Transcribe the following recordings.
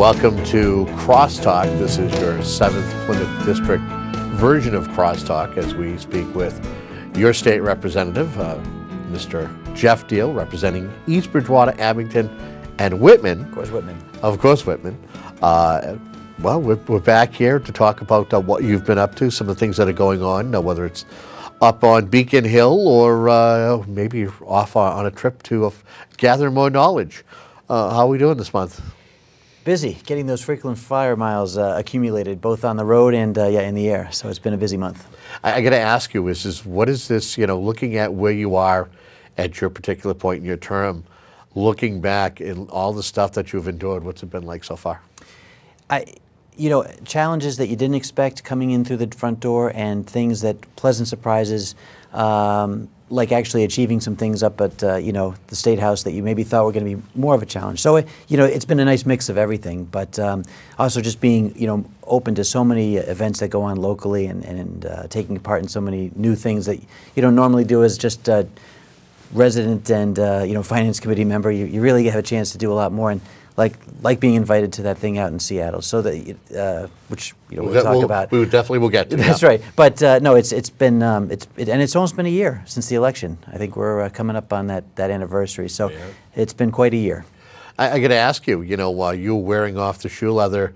Welcome to Crosstalk. This is your 7th Plymouth District version of Crosstalk as we speak with your state representative, Mr. Jeff Diehl, representing East Bridgewater, Abington, and Whitman. Of course, Whitman. Of course, Whitman. Well, we're back here to talk about what you've been up to, some of the things that are going on, whether it's up on Beacon Hill or maybe off on a trip to gather more knowledge. How are we doing this month? Busy, getting those frequent flyer miles accumulated, both on the road and in the air. So it's been a busy month. I got to ask you, what is this, looking at where you are at your particular point in your term, looking back in all the stuff that you've endured, what's it been like so far? Challenges that you didn't expect coming in through the front door, and things that, pleasant surprises, like actually achieving some things up at the State House that you maybe thought were going to be more of a challenge. So it's been a nice mix of everything, but also just being open to so many events that go on locally, and taking part in so many new things that you don't normally do as just resident and finance committee member. You really have a chance to do a lot more, and like being invited to that thing out in Seattle, so that which we'll talk about. We definitely will get to. That's right. But no, it's been and it's almost been a year since the election. I think we're coming up on that anniversary. So yeah. It's been quite a year. I got to ask you, while you're wearing off the shoe leather,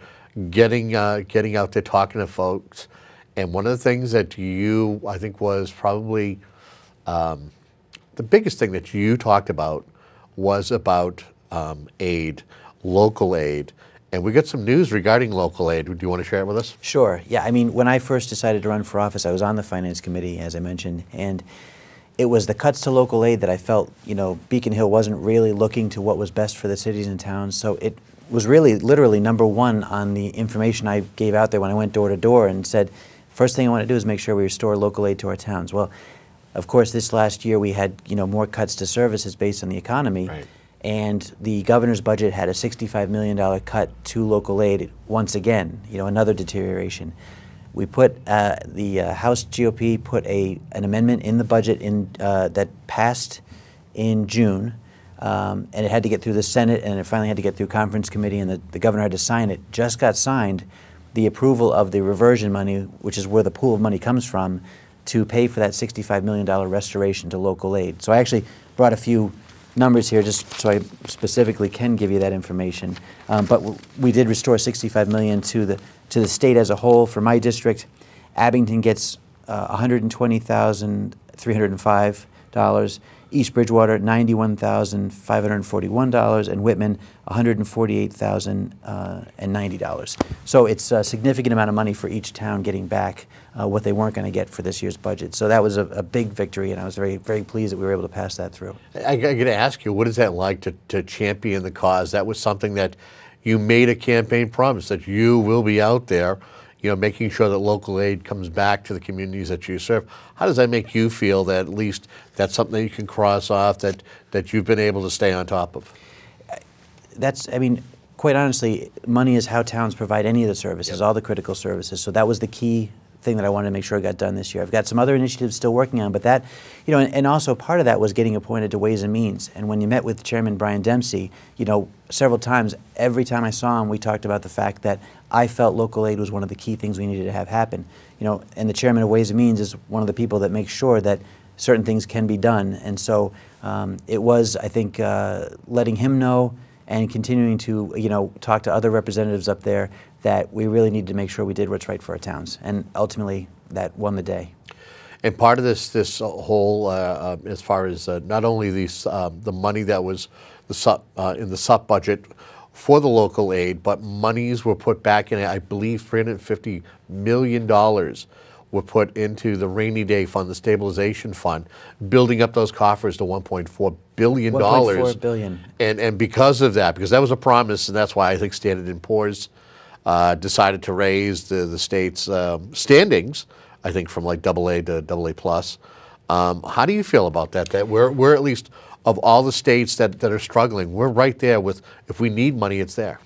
getting out there talking to folks, and one of the things that I think was probably the biggest thing that you talked about was about aid. Local aid, and we got some news regarding local aid. Do you want to share it with us? Sure. Yeah. I mean, when I first decided to run for office, I was on the Finance Committee, as I mentioned, and it was the cuts to local aid that I felt, Beacon Hill wasn't really looking to what was best for the cities and towns. So it was really, literally #1 on the information I gave out there when I went door to door and said, first thing I want to do is make sure we restore local aid to our towns. Well, of course, this last year we had, more cuts to services based on the economy. Right. And the governor's budget had a $65 million cut to local aid once again, another deterioration. We put, the House GOP put an amendment in the budget that passed in June, and it had to get through the Senate, and it finally had to get through conference committee, and the governor had to sign it. Just got signed, the approval of the reversion money, which is where the pool of money comes from, to pay for that $65 million restoration to local aid. So I actually brought a few numbers here just so I specifically can give you that information. But we did restore $65 million to the state as a whole. For my district, Abington gets $120,305. East Bridgewater, $91,541, and Whitman, $148,090. So it's a significant amount of money for each town getting back what they weren't going to get for this year's budget. So that was a big victory, and I was very, very pleased that we were able to pass that through. I got to ask you, what is that like to champion the cause? That was something that you made a campaign promise that you will be out there, making sure that local aid comes back to the communities that you serve. How does that make you feel that at least that's something that you can cross off, that you've been able to stay on top of? Quite honestly, money is how towns provide any of the services, all the critical services. So that was the key thing that I wanted to make sure I got done this year. I've got some other initiatives still working on, but that, and also part of that was getting appointed to Ways and Means. And when you met with Chairman Brian Dempsey, several times, every time I saw him, we talked about the fact that I felt local aid was one of the key things we needed to have happen. And the Chairman of Ways and Means is one of the people that makes sure that certain things can be done. And so it was, I think, letting him know and continuing to, talk to other representatives up there that we really needed to make sure we did what's right for our towns. And ultimately, that won the day. And part of this whole, as far as not only the money that was in the SUP budget for the local aid, but monies were put back in, I believe $350 million were put into the rainy day fund, the stabilization fund, building up those coffers to $1.4 billion. $1.4 billion. And because of that, because that was a promise, and that's why I think Standard & Poor's decided to raise the state's standings, I think from like AA to AA+. How do you feel about that? That we're at least, of all the states that are struggling, we're right there with, if we need money, it's there.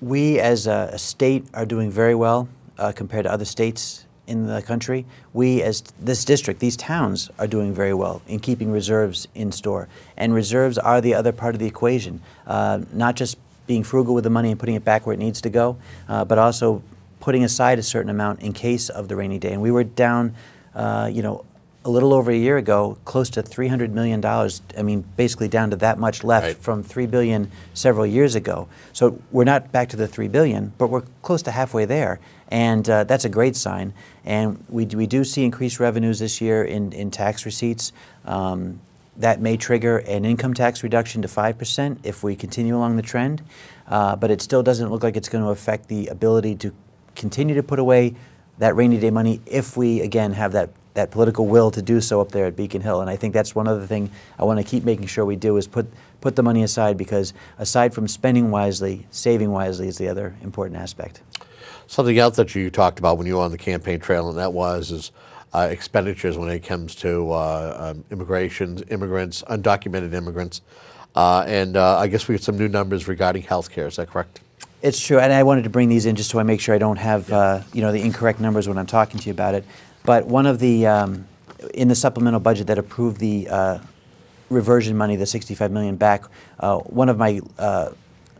We as a state are doing very well compared to other states in the country. We as this district, these towns, are doing very well in keeping reserves in store. And reserves are the other part of the equation, not just being frugal with the money and putting it back where it needs to go, but also putting aside a certain amount in case of the rainy day. And we were down, you know, a little over a year ago, close to $300 million. I mean, basically down to that much left Right. from $3 billion several years ago. So we're not back to the $3 billion, but we're close to halfway there. And that's a great sign. And we do see increased revenues this year in tax receipts. That may trigger an income tax reduction to 5% if we continue along the trend. But it still doesn't look like it's going to affect the ability to continue to put away that rainy day money if we, again, have that political will to do so up there at Beacon Hill. And I think that's one other thing I want to keep making sure we do is put the money aside, because aside from spending wisely, saving wisely is the other important aspect. Something else that you talked about when you were on the campaign trail, and that was expenditures when it comes to immigrants, undocumented immigrants. And I guess we have some new numbers regarding health care. Is that correct? It's true, and I wanted to bring these in just so I make sure I don't have you know, the incorrect numbers when I'm talking to you about it. But one of the, in the supplemental budget that approved the reversion money, the $65 million back, one of my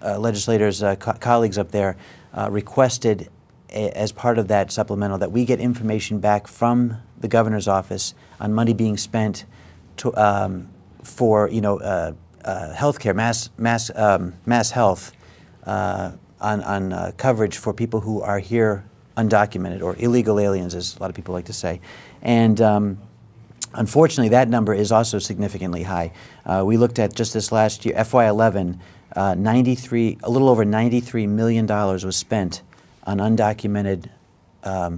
legislators, colleagues up there, requested as part of that supplemental that we get information back from the governor's office on money being spent to, for, you know, healthcare, mass health, on coverage for people who are here undocumented, or illegal aliens, as a lot of people like to say. And unfortunately, that number is also significantly high. We looked at just this last year, FY11, a little over $93 million was spent on undocumented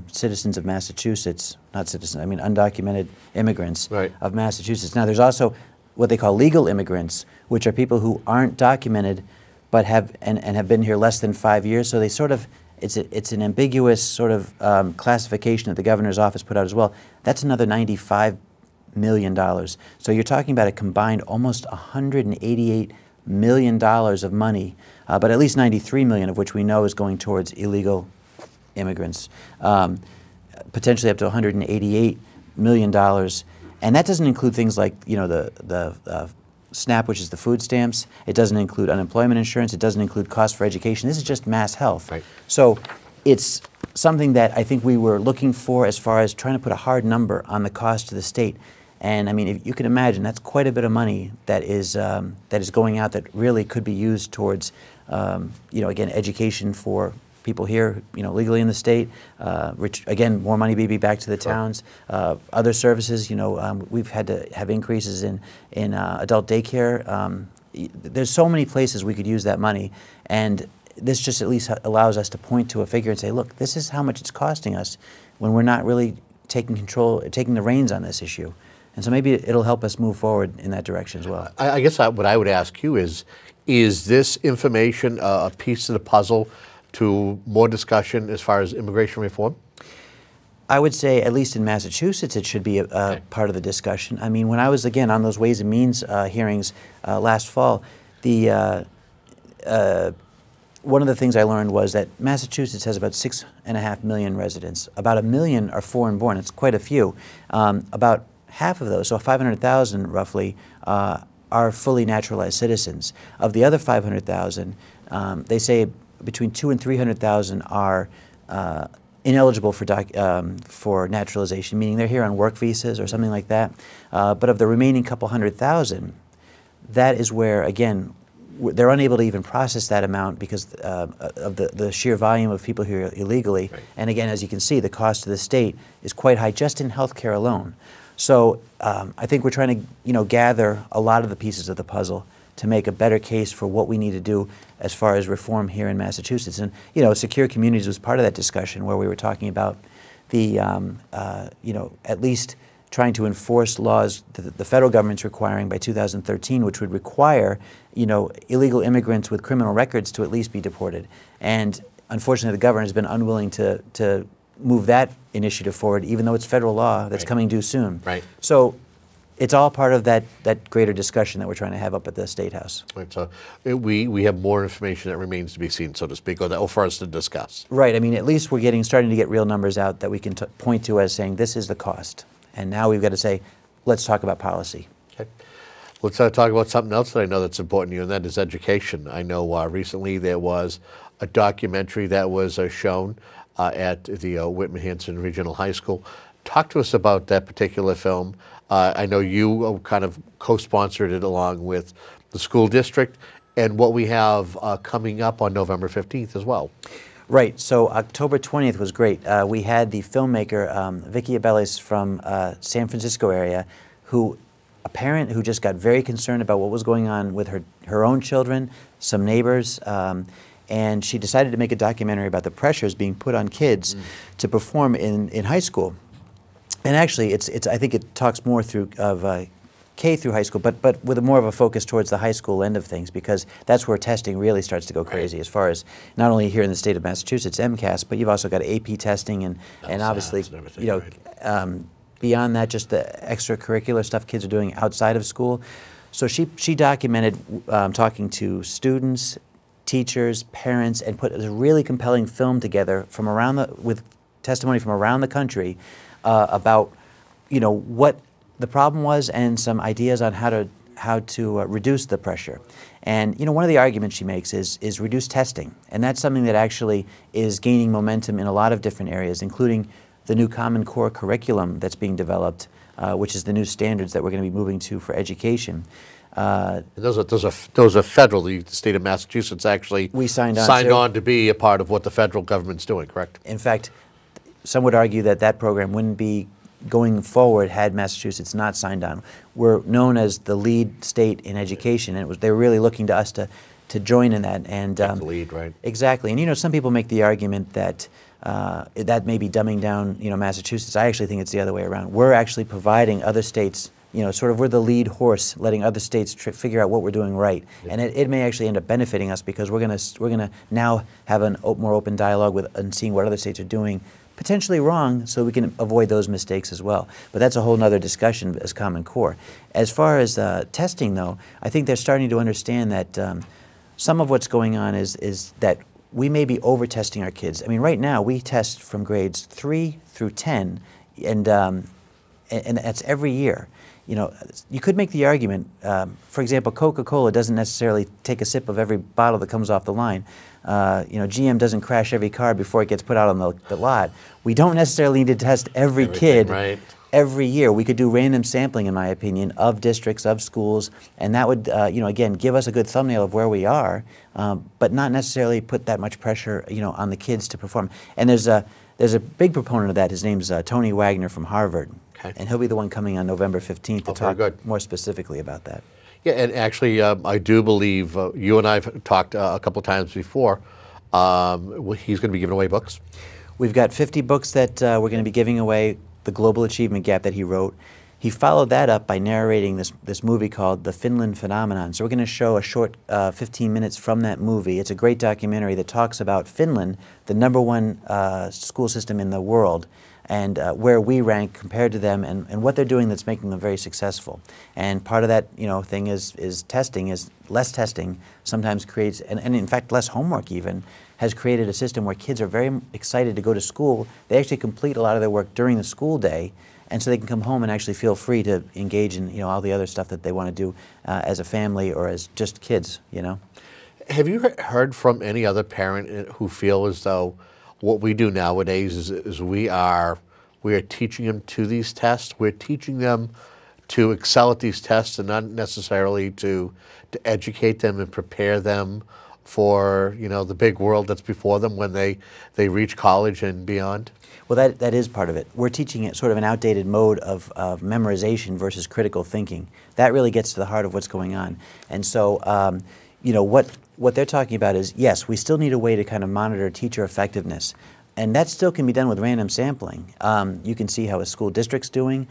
citizens of Massachusetts, not citizens, I mean undocumented immigrants Right. of Massachusetts. Now, there's also what they call legal immigrants, which are people who aren't documented but have and have been here less than 5 years. So they sort of, it's an ambiguous sort of classification that the governor's office put out as well. That's another $95 million. So you're talking about a combined almost $188 million of money, but at least $93 million of which we know is going towards illegal immigrants, potentially up to $188 million. And that doesn't include things like, you know, the SNAP, which is the food stamps. It doesn't include unemployment insurance. It doesn't include costs for education. This is just mass health. Right. So it's something that I think we were looking for as far as trying to put a hard number on the cost to the state. And I mean, if you can imagine, that's quite a bit of money that is going out that really could be used towards, you know, again, education for people here, you know, legally in the state. Again, more money be back to the towns. Other services, you know, we've had to have increases in adult daycare. There's so many places we could use that money, and this just at least allows us to point to a figure and say, look, this is how much it's costing us when we're not really taking the reins on this issue. And so maybe it'll help us move forward in that direction as well. I guess what I would ask you is this information a piece of the puzzle to more discussion as far as immigration reform? I would say, at least in Massachusetts, it should be a part of the discussion. I mean, when I was, again, on those Ways and Means hearings last fall, one of the things I learned was that Massachusetts has about 6.5 million residents. About 1 million are foreign-born. It's quite a few. About half of those, so 500,000 roughly, are fully naturalized citizens. Of the other 500,000, they say between 200,000 and 300,000 are ineligible for naturalization, meaning they're here on work visas or something like that. But of the remaining couple 100,000, that is where, again, they're unable to even process that amount because of the sheer volume of people here illegally. Right. And again, as you can see, the cost to the state is quite high just in health care alone. So I think we're trying to, you know, gather a lot of the pieces of the puzzle to make a better case for what we need to do as far as reform here in Massachusetts. And, you know, Secure Communities was part of that discussion where we were talking about the, you know, at least trying to enforce laws that the federal government's requiring by 2013, which would require, you know, illegal immigrants with criminal records to at least be deported. And unfortunately, the governor has been unwilling to move that initiative forward, even though it's federal law that's coming due soon. Right. So it's all part of that greater discussion that we're trying to have up at the State House. Right, so we have more information that remains to be seen, so to speak, or for us to discuss. Right. I mean, at least we're starting to get real numbers out that we can point to as saying this is the cost. And now we've got to say, let's talk about policy. Okay. Let's talk about something else that I know that's important to you, and that is education. I know recently there was a documentary that was shown at the Whitman-Hanson Regional High School. Talk to us about that particular film. I know you kind of co-sponsored it along with the school district, and what we have coming up on November 15th as well. Right. So October 20th was great. We had the filmmaker Vicky Abeles from San Francisco area, a parent who just got very concerned about what was going on with her own children, some neighbors, and she decided to make a documentary about the pressures being put on kids to perform in high school. And actually, I think it talks more through of K through high school, but with more of a focus towards the high school end of things, because that's where testing really starts to go crazy, as far as not only here in the state of Massachusetts, MCAS, but you've also got AP testing and obviously, you know, beyond that, just the extracurricular stuff kids are doing outside of school. So she documented talking to students, teachers, parents, and put a really compelling film together from with testimony from around the country about, you know, what the problem was and some ideas on how to reduce the pressure. And you know, one of the arguments she makes is reduce testing, and that's something that actually is gaining momentum in a lot of different areas, including the new Common Core curriculum that's being developed, which is the new standards that we're going to be moving to for education. Those are federal. The state of Massachusetts actually we signed on to be a part of what the federal government's doing, correct? In fact, some would argue that program wouldn't be going forward had Massachusetts not signed on. We're known as the lead state in education, and they were really looking to us to join in that. And the lead, right? Exactly. And you know, some people make the argument that that may be dumbing down, you know, Massachusetts. I actually think it's the other way around. We're actually providing other states, you know, sort of we're the lead horse, letting other states figure out what we're doing right. Yeah. And it may actually end up benefiting us, because we're gonna now have a more open dialogue with and seeing what other states are doing potentially wrong, so we can avoid those mistakes as well. But that's a whole nother discussion as Common Core. As far as testing, though, I think they're starting to understand that some of what's going on is that we may be over-testing our kids. I mean, right now we test from grades 3 through 10, and that's every year. You know, you could make the argument, for example, Coca-Cola doesn't necessarily take a sip of every bottle that comes off the line. You know, GM doesn't crash every car before it gets put out on the lot. We don't necessarily need to test every kid every year. We could do random sampling, in my opinion, of districts, of schools, and that would, you know, again, give us a good thumbnail of where we are, but not necessarily put that much pressure, you know, on the kids to perform. And there's a big proponent of that. His name's Tony Wagner from Harvard. Okay. And he'll be the one coming on November 15th to talk more specifically about that. Yeah, and actually, I do believe you and I have talked a couple times before. He's going to be giving away books. We've got 50 books that we're going to be giving away. The Global Achievement Gap that he wrote. He followed that up by narrating this movie called The Finland Phenomenon. So we're going to show a short 15 minutes from that movie. It's a great documentary that talks about Finland, the #1 school system in the world, and where we rank compared to them, and what they're doing that's making them very successful. And part of that, you know, thing is testing. Is less testing sometimes creates, and in fact less homework even, has created a system where kids are very excited to go to school. They actually complete a lot of their work during the school day, and so they can come home and actually feel free to engage in, you know, all the other stuff that they want to do as a family or as just kids, you know. Have you heard from any other parent who feel as though what we do nowadays is we are teaching them to these tests, we're teaching them to excel at these tests, and not necessarily to educate them and prepare them for, you know, the big world that's before them when they reach college and beyond? Well, that is part of it. We're teaching it sort of an outdated mode of memorization versus critical thinking. That really gets to the heart of what's going on. And so, you know, what they're talking about is, yes, we still need a way to kind of monitor teacher effectiveness. And that still can be done with random sampling. You can see how a school district's doing.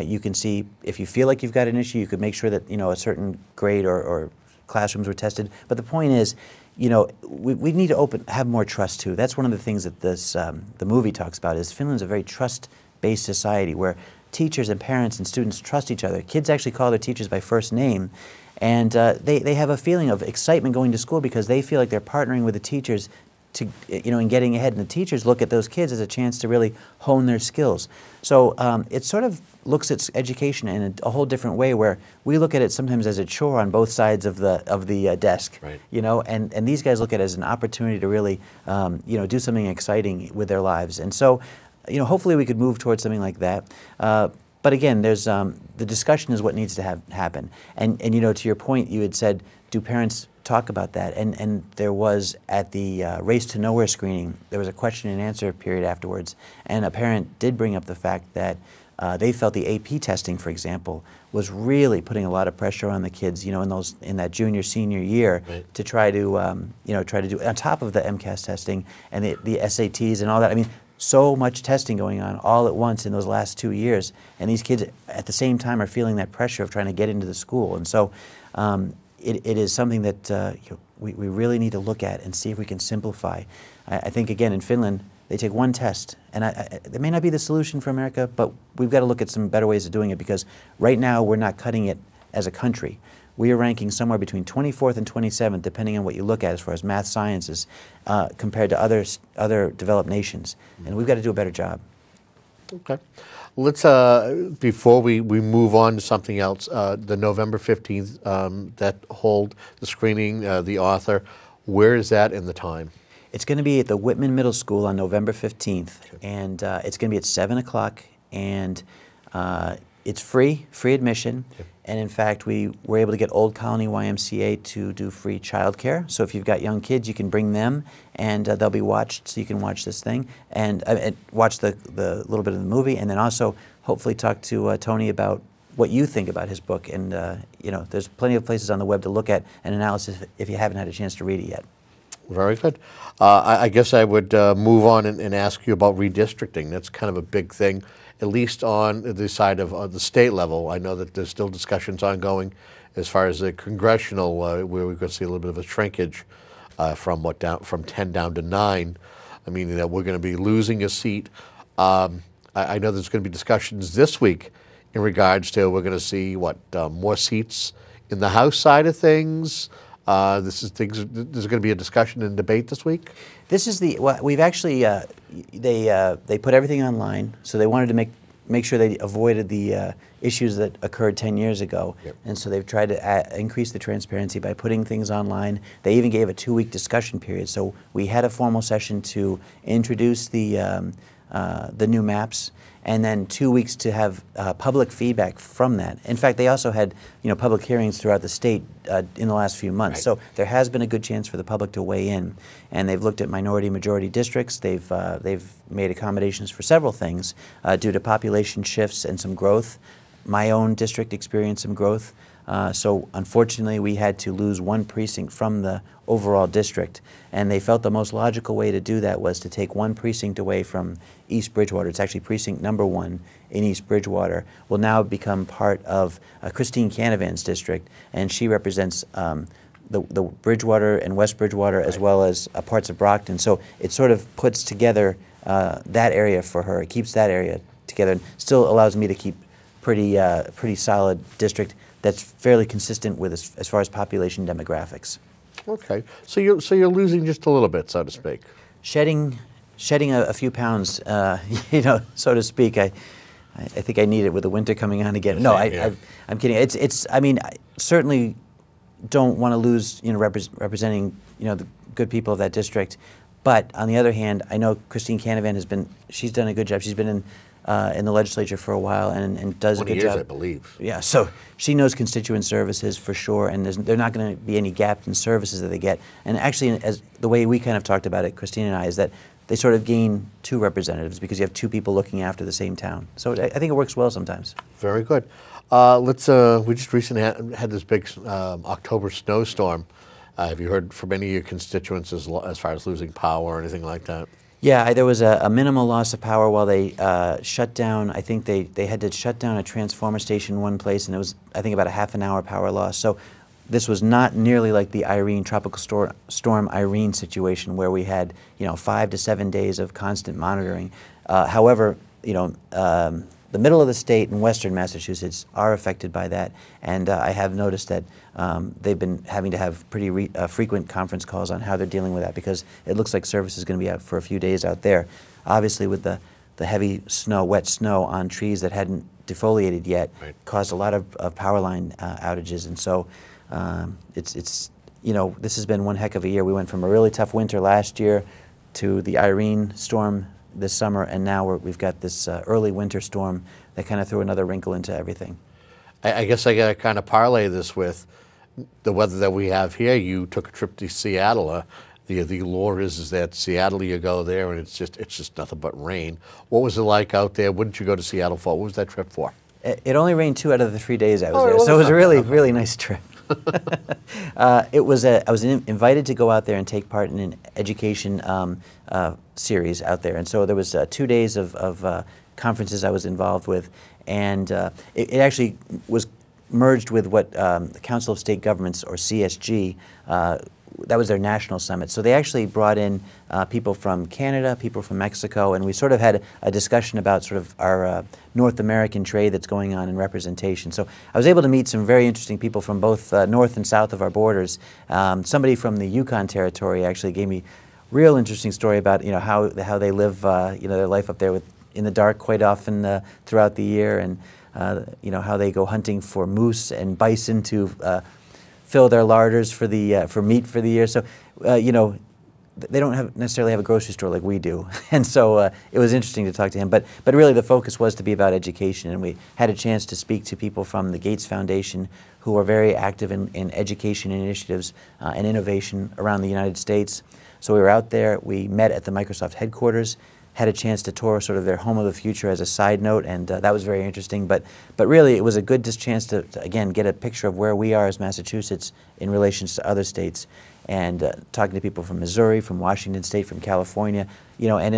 You can see if you feel like you've got an issue, you could make sure that, you know, a certain grade or classrooms were tested. But the point is, you know, we need to have more trust too. That's one of the things that the movie talks about. Is Finland's a very trust-based society where teachers and parents and students trust each other. Kids actually call their teachers by first name, and they have a feeling of excitement going to school because they feel like they're partnering with the teachers to, in getting ahead, and the teachers look at those kids as a chance to really hone their skills. So it sort of looks at education in a whole different way, where we look at it sometimes as a chore on both sides of the desk, Right. and these guys look at it as an opportunity to really, do something exciting with their lives. And so, hopefully we could move towards something like that. But again, there's the discussion is what needs to happen. And to your point, you had said, do parents talk about that? And there was, at the Race to Nowhere screening, there was a question and answer period afterwards, and a parent did bring up the fact that they felt the AP testing, for example, was really putting a lot of pressure on the kids, in that junior, senior year, Right. to try to do, on top of the MCAS testing and the SATs and all that. I mean, so much testing going on all at once in those last 2 years, and these kids at the same time are feeling that pressure of trying to get into the school. And so it is something that we really need to look at and see if we can simplify. I think, again, in Finland, they take one test, and it may not be the solution for America, but we've got to look at some better ways of doing it, because right now we're not cutting it as a country. We are ranking somewhere between 24th and 27th, depending on what you look at as far as math sciences, compared to other developed nations. And we've got to do a better job. Okay. Let's, before we move on to something else, the November 15th, that hold, the screening, the author, where is that in the time? It's going to be at the Whitman Middle School on November 15th, and it's going to be at 7 o'clock, and it's free admission. Okay. And in fact, we were able to get Old Colony YMCA to do free childcare. So if you've got young kids, you can bring them, and they'll be watched, so you can watch this thing and watch the little bit of the movie, and then also hopefully talk to Tony about what you think about his book. And there's plenty of places on the web to look at an analysis if you haven't had a chance to read it yet. Very good. I guess I would move on and ask you about redistricting. That's kind of a big thing, at least on the side of the state level. I know that there's still discussions ongoing as far as the congressional, where we're going to see a little bit of a shrinkage from 10 down to 9, meaning that we're going to be losing a seat. I know there's going to be discussions this week in regards to, we're going to see more seats in the House side of things. There's going to be a discussion and debate this week. This is we've actually they put everything online, so they wanted to make sure they avoided the issues that occurred 10 years ago. Yep. And so they've tried to increase the transparency by putting things online. They even gave a 2-week discussion period. So we had a formal session to introduce the new maps, and then 2 weeks to have public feedback from that. In fact, they also had public hearings throughout the state in the last few months. Right. So there has been a good chance for the public to weigh in, and they've looked at minority-majority districts. They've made accommodations for several things due to population shifts and some growth. My own district experienced some growth. So unfortunately, we had to lose one precinct from the overall district, and they felt the most logical way to do that was to take one precinct away from East Bridgewater. It's actually precinct number 1 in East Bridgewater, will now become part of Christine Canavan's district, and she represents the Bridgewater and West Bridgewater, as well as parts of Brockton. So it sort of puts together that area for her. It keeps that area together, and still allows me to keep pretty solid district that's fairly consistent with as far as population demographics. Okay, so you're losing just a little bit, so to speak. Shedding a few pounds, so to speak. I think I need it with the winter coming on again. No, I'm kidding. I certainly don't want to lose, representing, the good people of that district. But on the other hand, I know Christine Canavan she's done a good job. She's been in the legislature for a while and does a good 20 years, job. I believe. Yeah, so she knows constituent services for sure, and there's not going to be any gap in services that they get. And actually, as the way we kind of talked about it, Christine and I, is that they sort of gain 2 representatives because you have 2 people looking after the same town. So I think it works well sometimes. Very good. We just recently had this big October snowstorm. Have you heard from any of your constituents as far as losing power or anything like that? Yeah, there was a minimal loss of power while they shut down. I think they had to shut down a transformer station in one place, and it was, I think, about a half an hour power loss. So this was not nearly like the tropical storm Irene situation, where we had 5 to 7 days of constant monitoring. However, the the middle of the state and western Massachusetts are affected by that, and I have noticed that they've been having to have pretty frequent conference calls on how they're dealing with that, because it looks like service is going to be out for a few days out there. Obviously, with the heavy snow, wet snow on trees that hadn't defoliated yet, Right. caused a lot of power line outages, and so it's you know, this has been one heck of a year. We went from a really tough winter last year to the Irene storm this summer, and now we've got this early winter storm that kind of threw another wrinkle into everything. I guess I got to kind of parlay this with the weather that we have here. You took a trip to Seattle. The lore is that Seattle, you go there and it's just nothing but rain. What was it like out there? What did you go to Seattle for? What was that trip for? It only rained 2 out of the 3 days I was Oh, there, well, so it was that's a not really, bad. really nice trip. I was invited to go out there and take part in an education series out there, and so there was 2 days of conferences I was involved with, and it actually was merged with what the Council of State Governments, or CSG, that was their national summit. So they actually brought in people from Canada, people from Mexico, and we sort of had a discussion about sort of our North American trade that's going on in representation. So I was able to meet some very interesting people from both north and south of our borders. Somebody from the Yukon Territory actually gave me real interesting story about, you know, how they live you know, their life up there in the dark quite often throughout the year, and you know, how they go hunting for moose and bison to fill their larders for meat for the year. So you know, they don't necessarily have a grocery store like we do, and so it was interesting to talk to him. But really, the focus was to be about education, and we had a chance to speak to people from the Gates Foundation, who are very active in education initiatives and innovation around the United States. So we were out there. We met at the Microsoft headquarters, had a chance to tour sort of their home of the future as a side note, and that was very interesting. But really, it was a good chance to again get a picture of where we are as Massachusetts in relation to other states, and talking to people from Missouri, from Washington State, from California, you know, and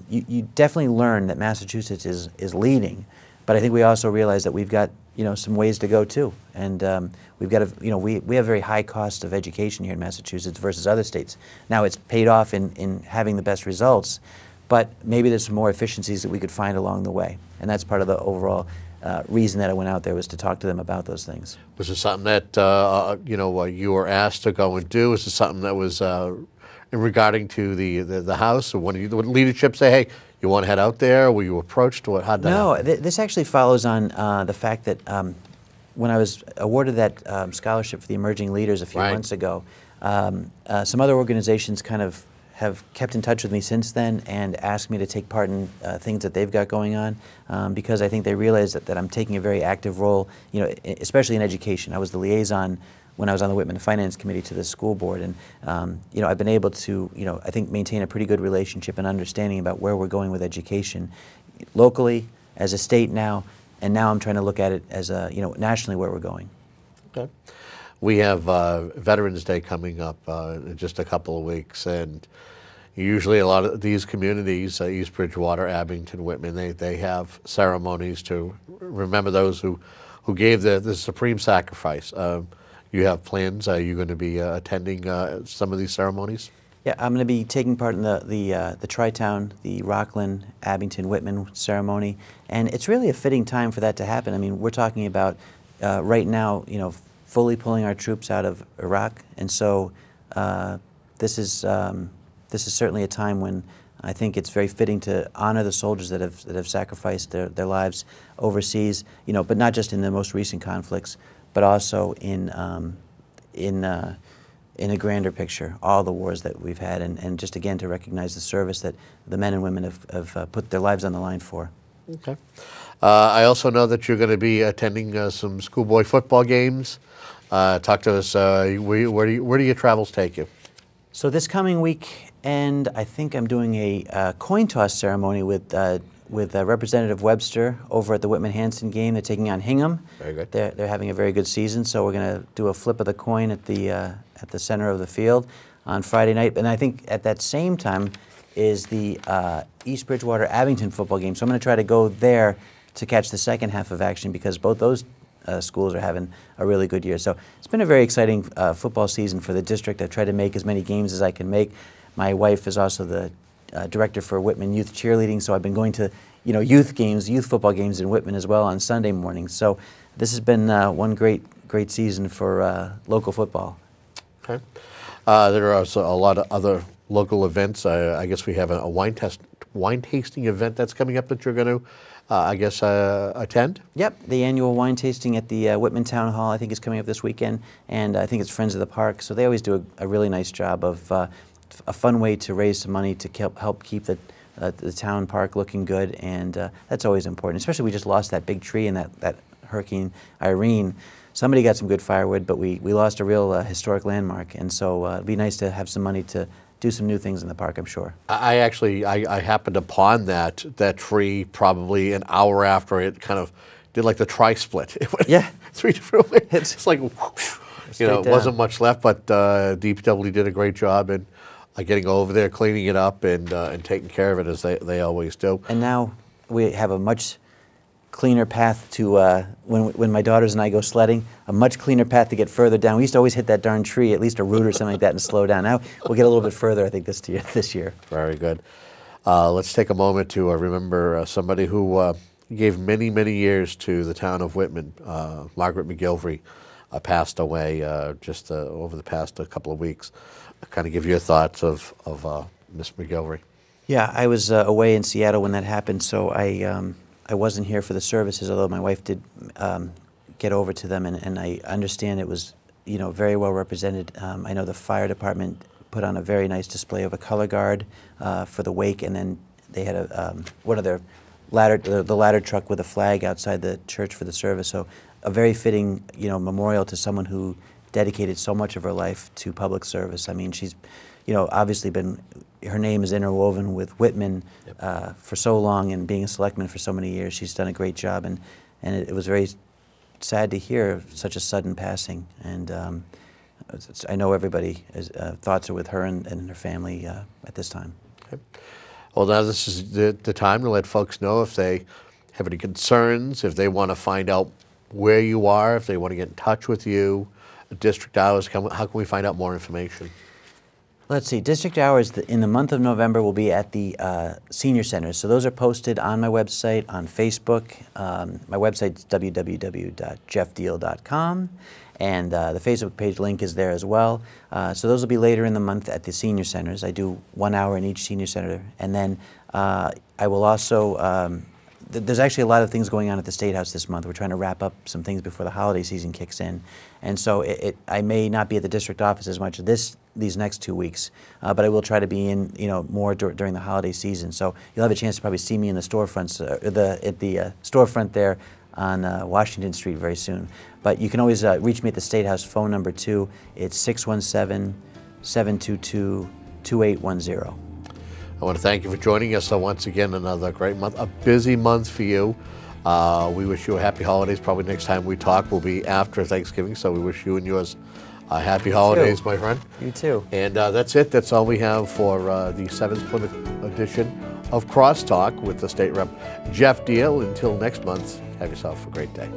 you definitely learn that Massachusetts is leading, but I think we also realize that we've got, you know, some ways to go too, and we've got to, you know, we have very high cost of education here in Massachusetts versus other states. Now it's paid off in having the best results, but maybe there's some more efficiencies that we could find along the way, and that's part of the overall reason that I went out there, was to talk to them about those things. Was it something that you know, you were asked to go and do? Was it something that was in regarding to the House, or when the leadership say, "Hey, you want to head out there"? Were you approached, or how'd that No, happen? this actually follows on the fact that when I was awarded that scholarship for the emerging leaders a few Right. months ago, some other organizations kind of have kept in touch with me since then and asked me to take part in things that they've got going on, because I think they realize that I'm taking a very active role, you know, especially in education. I was the liaison when I was on the Whitman Finance Committee to the school board, and you know, I've been able to, you know, I think maintain a pretty good relationship and understanding about where we're going with education locally, as a state now, and now I'm trying to look at it as a, you know, nationally where we're going. Okay. We have Veterans Day coming up in just a couple of weeks, and usually a lot of these communities, East Bridgewater, Abington, Whitman, they have ceremonies to remember those who gave the supreme sacrifice. You have plans? Are you going to be attending some of these ceremonies? Yeah, I'm going to be taking part in the Tri-Town, the Rockland, Abington, Whitman ceremony, and it's really a fitting time for that to happen. I mean, we're talking about right now, you know, fully pulling our troops out of Iraq, and so this is certainly a time when I think it's very fitting to honor the soldiers that have sacrificed their lives overseas. You know, but not just in the most recent conflicts, but also in a grander picture, all the wars that we've had, and just again to recognize the service that the men and women have put their lives on the line for. Okay. I also know that you're going to be attending some schoolboy football games. Talk to us. Where do your travels take you? So this coming weekend, I think I'm doing a coin toss ceremony with Representative Webster over at the Whitman-Hanson game. They're taking on Hingham. Very good. They're having a very good season, so we're going to do a flip of the coin at the center of the field on Friday night. And I think at that same time is the East Bridgewater Abington football game. So I'm going to try to go there to catch the second half of action, because both those schools are having a really good year. So it's been a very exciting football season for the district. I've tried to make as many games as I can make. My wife is also the director for Whitman Youth Cheerleading, so I've been going to, youth games, youth football games in Whitman as well on Sunday mornings. So this has been one great season for local football. Okay. There are also a lot of other local events. I guess we have a wine tasting event that's coming up that you're going to, attend. Yep, the annual wine tasting at the Whitman Town Hall, I think, is coming up this weekend, and I think it's Friends of the Park. So they always do a really nice job of a fun way to raise some money to help keep the town park looking good, and that's always important. Especially we just lost that big tree in that Hurricane Irene. Somebody got some good firewood, but we lost a real historic landmark, and so it'd be nice to have some money to do some new things in the park, I'm sure. I happened upon that tree probably an hour after it kind of did like the tri-split. It went Yeah. 3 different ways. It's It's like, whoosh. straight It down. wasn't much left, but DPW did a great job in getting over there, cleaning it up, and taking care of it as they always do. And now we have a much cleaner path to, when my daughters and I go sledding, a much cleaner path to get further down. We used to always hit that darn tree, at least a root or something like that, and slow down. Now we'll get a little bit further, I think, this year. Very good. Let's take a moment to remember somebody who gave many, many years to the town of Whitman. Margaret McGilvery passed away just over the past couple of weeks. Kind of give your thoughts of Miss McGilvery. Yeah, I was away in Seattle when that happened, so I wasn't here for the services, although my wife did get over to them, and I understand it was very well represented. I know the fire department put on a very nice display of a color guard for the wake, and then they had one of their the ladder truck with a flag outside the church for the service. So a very fitting memorial to someone who dedicated so much of her life to public service. I mean, she's obviously her name is interwoven with Whitman for so long, and being a selectman for so many years. She's done a great job, and it was very sad to hear such a sudden passing. And I know everybody thoughts are with her and her family at this time. Okay. Well, now this is the time to let folks know if they have any concerns, if they want to find out where you are, if they want to get in touch with you. District hours, how can we find out more information? Let's see, district hours in the month of November will be at the senior centers. So those are posted on my website, on Facebook. My website is www.jeffdeal.com, and the Facebook page link is there as well. So those will be later in the month at the senior centers. I do 1 hour in each senior center, and then I will also there's actually a lot of things going on at the State House this month. We're trying to wrap up some things before the holiday season kicks in. And so I may not be at the district office as much these next 2 weeks, but I will try to be in more during the holiday season. So you'll have a chance to probably see me in the storefronts, at the storefront there on Washington Street very soon. But you can always reach me at the State House phone number too. It's 617-722-2810. I want to thank you for joining us once again. Another great month, a busy month for you. We wish you a happy holidays. Probably next time we talk will be after Thanksgiving, so we wish you and yours happy holidays, my friend. You too. And that's it. That's all we have for the 7th Plymouth edition of Crosstalk with the State Rep Jeff Deal. Until next month, have yourself a great day.